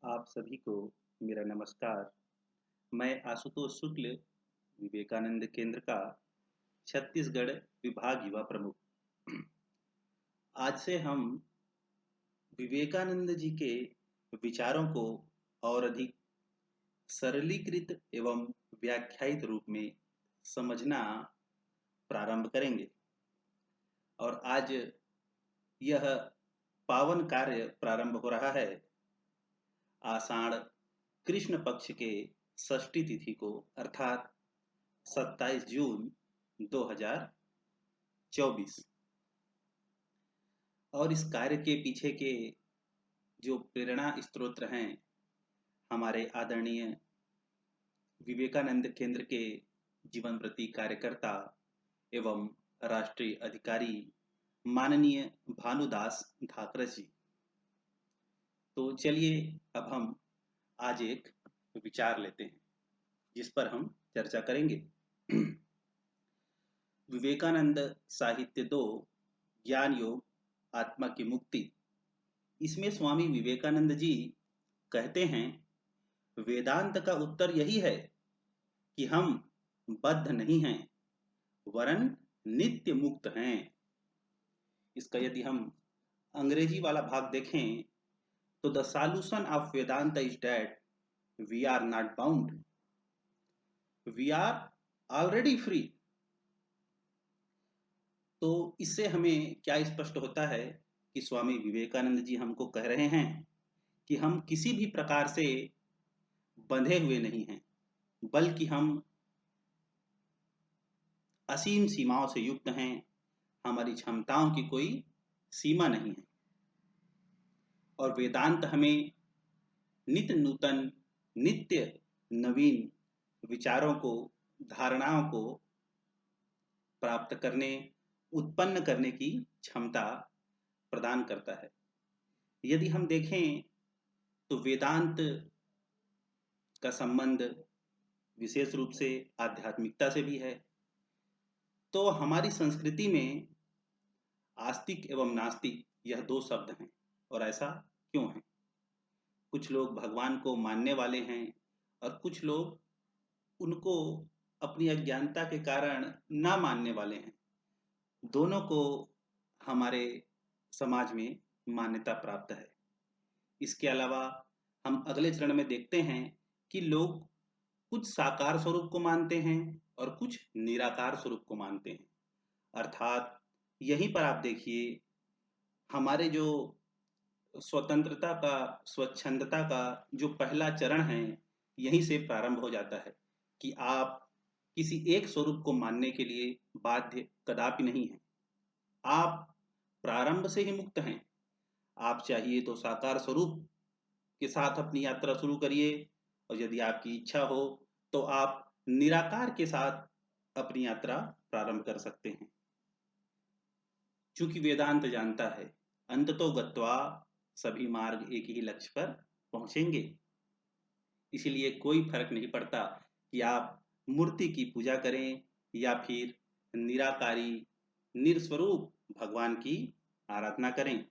आप सभी को मेरा नमस्कार। मैं आशुतोष शुक्ल, विवेकानंद केंद्र का छत्तीसगढ़ विभाग युवा प्रमुख। आज से हम विवेकानंद जी के विचारों को और अधिक सरलीकृत एवं व्याख्यायित रूप में समझना प्रारंभ करेंगे। और आज यह पावन कार्य प्रारंभ हो रहा है आषाढ़ कृष्ण पक्ष के षष्ठी तिथि को, अर्थात 27 जून 2024। और इस कार्य के पीछे के जो प्रेरणा स्त्रोत्र हैं, हमारे आदरणीय विवेकानंद केंद्र के जीवनव्रती कार्यकर्ता एवं राष्ट्रीय अधिकारी माननीय भानुदास ठाकरस जी। तो चलिए अब हम आज एक विचार लेते हैं जिस पर हम चर्चा करेंगे। विवेकानंद साहित्य 2, ज्ञान योग, आत्मा की मुक्ति। इसमें स्वामी विवेकानंद जी कहते हैं, वेदांत का उत्तर यही है कि हम बद्ध नहीं हैं, वरन नित्य मुक्त हैं। इसका यदि हम अंग्रेजी वाला भाग देखें तो the solution of Vedanta is that we are not bound, we are already free. तो इससे हमें क्या स्पष्ट होता है कि स्वामी विवेकानंद जी हमको कह रहे हैं कि हम किसी भी प्रकार से बंधे हुए नहीं हैं, बल्कि हम असीम सीमाओं से युक्त हैं। हमारी क्षमताओं की कोई सीमा नहीं है। और वेदांत हमें नित्य नूतन, नित्य नवीन विचारों को, धारणाओं को प्राप्त करने, उत्पन्न करने की क्षमता प्रदान करता है। यदि हम देखें तो वेदांत का संबंध विशेष रूप से आध्यात्मिकता से भी है। तो हमारी संस्कृति में आस्तिक एवं नास्तिक यह दो शब्द हैं। और ऐसा क्यों है? कुछ लोग भगवान को मानने वाले हैं और कुछ लोग उनको अपनी अज्ञानता के कारण ना मानने वाले हैं। दोनों को हमारे समाज में मान्यता प्राप्त है। इसके अलावा हम अगले चरण में देखते हैं कि लोग कुछ साकार स्वरूप को मानते हैं और कुछ निराकार स्वरूप को मानते हैं। अर्थात यहीं पर आप देखिए, हमारे जो स्वतंत्रता का, स्वच्छंदता का जो पहला चरण है, यहीं से प्रारंभ हो जाता है कि आप किसी एक स्वरूप को मानने के लिए बाध्य कदापि नहीं हैं। आप प्रारंभ से ही मुक्त हैं। आप चाहिए तो साकार स्वरूप के साथ अपनी यात्रा शुरू करिए, और यदि आपकी इच्छा हो तो आप निराकार के साथ अपनी यात्रा प्रारंभ कर सकते हैं। चूंकि वेदांत जानता है अंततो गत्वा सभी मार्ग एक ही लक्ष्य पर पहुंचेंगे, इसलिए कोई फर्क नहीं पड़ता कि आप मूर्ति की पूजा करें या फिर निराकारी निस्वरूप भगवान की आराधना करें।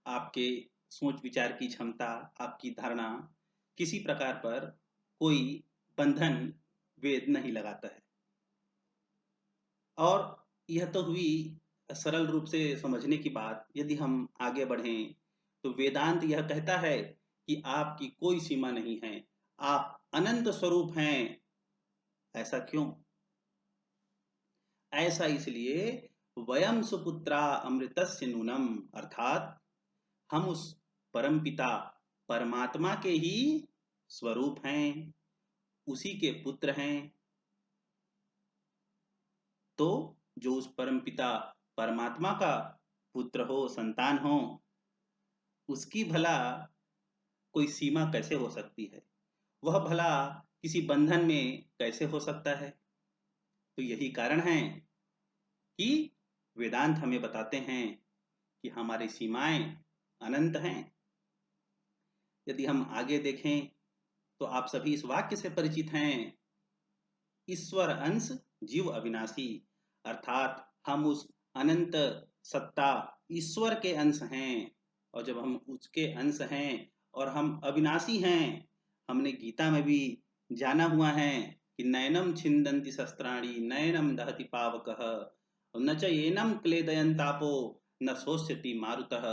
आपके सोच विचार की क्षमता, आपकी धारणा किसी प्रकार पर कोई बंधन वेद नहीं लगाता है। और यह तो हुई सरल रूप से समझने की बात। यदि हम आगे बढ़ें तो वेदांत यह कहता है कि आपकी कोई सीमा नहीं है, आप अनंत स्वरूप हैं। ऐसा क्यों? ऐसा इसलिए, वयम सुपुत्रा अमृतस्य नूनम, अर्थात हम उस परमपिता परमात्मा के ही स्वरूप हैं, उसी के पुत्र हैं। तो जो उस परमपिता परमात्मा का पुत्र हो, संतान हो, उसकी भला कोई सीमा कैसे हो सकती है? वह भला किसी बंधन में कैसे हो सकता है? तो यही कारण है कि वेदांत हमें बताते हैं कि हमारी सीमाएं अनंत हैं। यदि हम आगे देखें तो आप सभी इस वाक्य से परिचित हैं, ईश्वर अंश जीव अविनाशी। अर्थात हम उस अनंत सत्ता ईश्वर के अंश हैं। और जब हम उसके अंश हैं और हम अविनाशी हैं। हमने गीता में भी जाना हुआ है कि नैनम छिन्दन्ति शस्त्राणि नैनम दहति पावकः न च येनम क्लेदयन् तापो न शोष्यति मारुतः।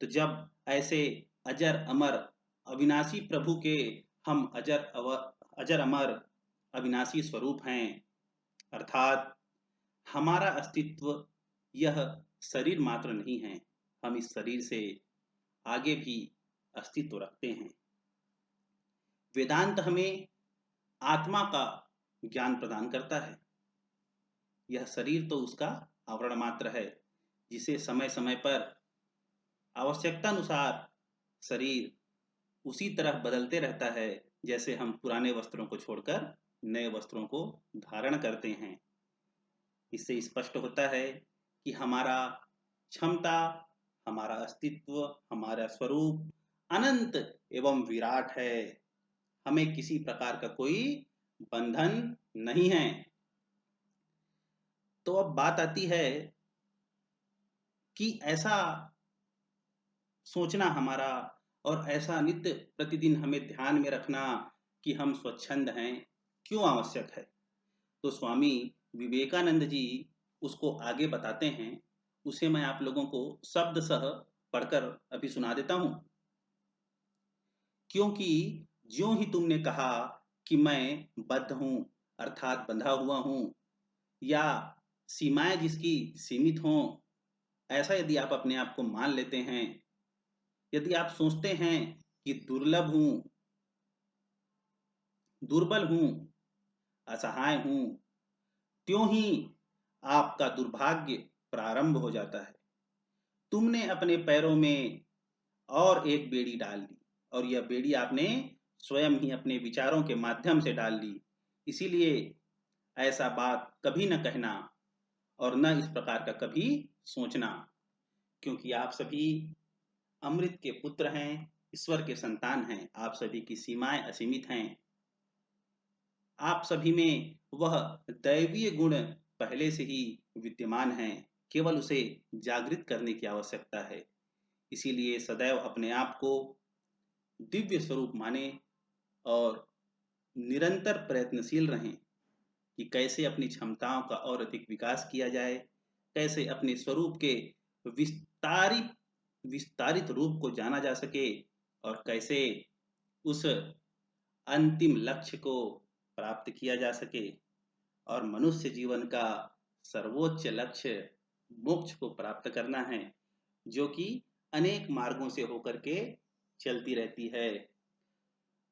तो जब ऐसे अजर अमर अविनाशी प्रभु के हम अजर अमर अविनाशी स्वरूप हैं, अर्थात हमारा अस्तित्व यह शरीर मात्र नहीं है, हम इस शरीर से आगे भी अस्तित्व रखते हैं। वेदांत हमें आत्मा का ज्ञान प्रदान करता है। यह शरीर तो उसका आवरण मात्र है, जिसे समय समय पर आवश्यकता अनुसार शरीर उसी तरह बदलते रहता है जैसे हम पुराने वस्त्रों को छोड़कर नए वस्त्रों को धारण करते हैं। इससे स्पष्ट होता है कि हमारा क्षमता, हमारा अस्तित्व, हमारा स्वरूप अनंत एवं विराट है। हमें किसी प्रकार का कोई बंधन नहीं है। तो अब बात आती है कि ऐसा सोचना हमारा और ऐसा नित्य प्रतिदिन हमें ध्यान में रखना कि हम स्वच्छंद हैं क्यों आवश्यक है। तो स्वामी विवेकानंद जी उसको आगे बताते हैं। उसे मैं आप लोगों को शब्द सह पढ़कर अभी सुना देता हूं। क्योंकि ज्यों ही तुमने कहा कि मैं बद्ध हूं अर्थात बंधा हुआ हूं, या सीमाएं जिसकी सीमित हों, ऐसा यदि आप अपने आप को मान लेते हैं, यदि आप सोचते हैं कि दुर्लभ हूं, दुर्बल हूं, असहाय हूं, त्यों ही आपका दुर्भाग्य प्रारंभ हो जाता है। तुमने अपने पैरों में और एक बेड़ी डाल ली, और यह बेड़ी आपने स्वयं ही अपने विचारों के माध्यम से डाल ली। इसीलिए ऐसा बात कभी न कहना और न इस प्रकार का कभी सोचना, क्योंकि आप सभी अमृत के पुत्र हैं, ईश्वर के संतान हैं। आप सभी की सीमाएं असीमित हैं। आप सभी में वह दैवीय गुण पहले से ही विद्यमान है, केवल उसे जागृत करने की आवश्यकता है। इसीलिए सदैव अपने आप को दिव्य स्वरूप माने और निरंतर प्रयत्नशील रहें कि कैसे अपनी क्षमताओं का और अधिक विकास किया जाए, कैसे अपने स्वरूप के विस्तारित विस्तारित रूप को जाना जा सके, और कैसे उस अंतिम लक्ष्य को प्राप्त किया जा सके। और मनुष्य जीवन का सर्वोच्च लक्ष्य मोक्ष को प्राप्त करना है, जो कि अनेक मार्गों से होकर के चलती रहती है।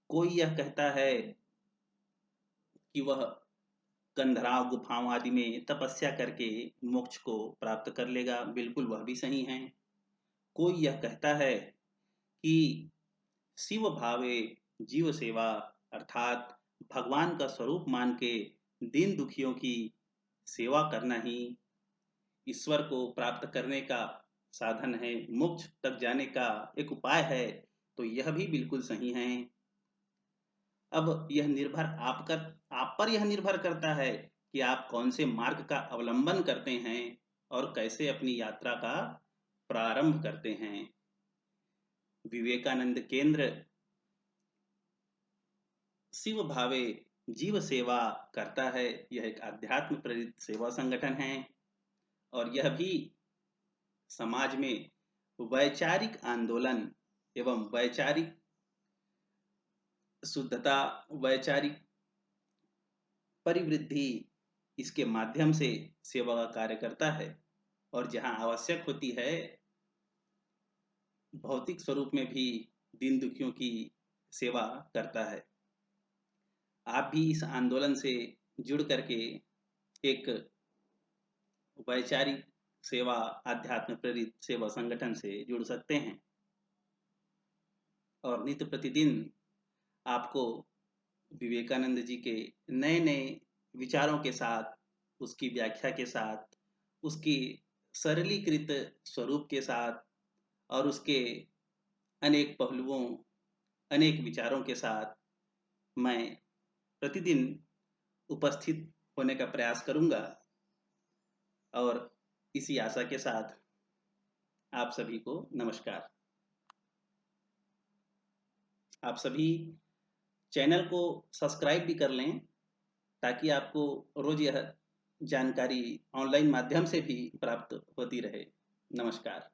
कोई यह कहता है कि वह गंधराव गुफाओं आदि में तपस्या करके मोक्ष को प्राप्त कर लेगा, बिल्कुल वह भी सही है। कोई यह कहता है कि शिव भावे जीव सेवा अर्थात भगवान का स्वरूप मान के दीन दुखियों की सेवा करना ही ईश्वर को प्राप्त करने का साधन है, मोक्ष तक जाने का एक उपाय है। तो यह भी बिल्कुल सही है। अब यह निर्भर आप पर यह निर्भर करता है कि आप कौन से मार्ग का अवलंबन करते हैं और कैसे अपनी यात्रा का प्रारंभ करते हैं। विवेकानंद केंद्र शिव भावे जीव सेवा करता है। यह एक आध्यात्म प्रेरित सेवा संगठन है, और यह भी समाज में वैचारिक आंदोलन एवं वैचारिक शुद्धता, वैचारिक परिवृद्धि, इसके माध्यम से सेवा का कार्य करता है। और जहां आवश्यक होती है, भौतिक स्वरूप में भी दीन दुखियों की सेवा करता है। आप भी इस आंदोलन से जुड़ करके एक वैचारिक सेवा, आध्यात्म प्रेरित सेवा संगठन से जुड़ सकते हैं, और नित्य प्रतिदिन आपको विवेकानंद जी के नए नए विचारों के साथ, उसकी व्याख्या के साथ, उसकी सरलीकृत स्वरूप के साथ और उसके अनेक पहलुओं, अनेक विचारों के साथ मैं प्रतिदिन उपस्थित होने का प्रयास करूंगा। और इसी आशा के साथ आप सभी को नमस्कार। आप सभी चैनल को सब्सक्राइब भी कर लें ताकि आपको रोज यह जानकारी ऑनलाइन माध्यम से भी प्राप्त होती रहे। नमस्कार।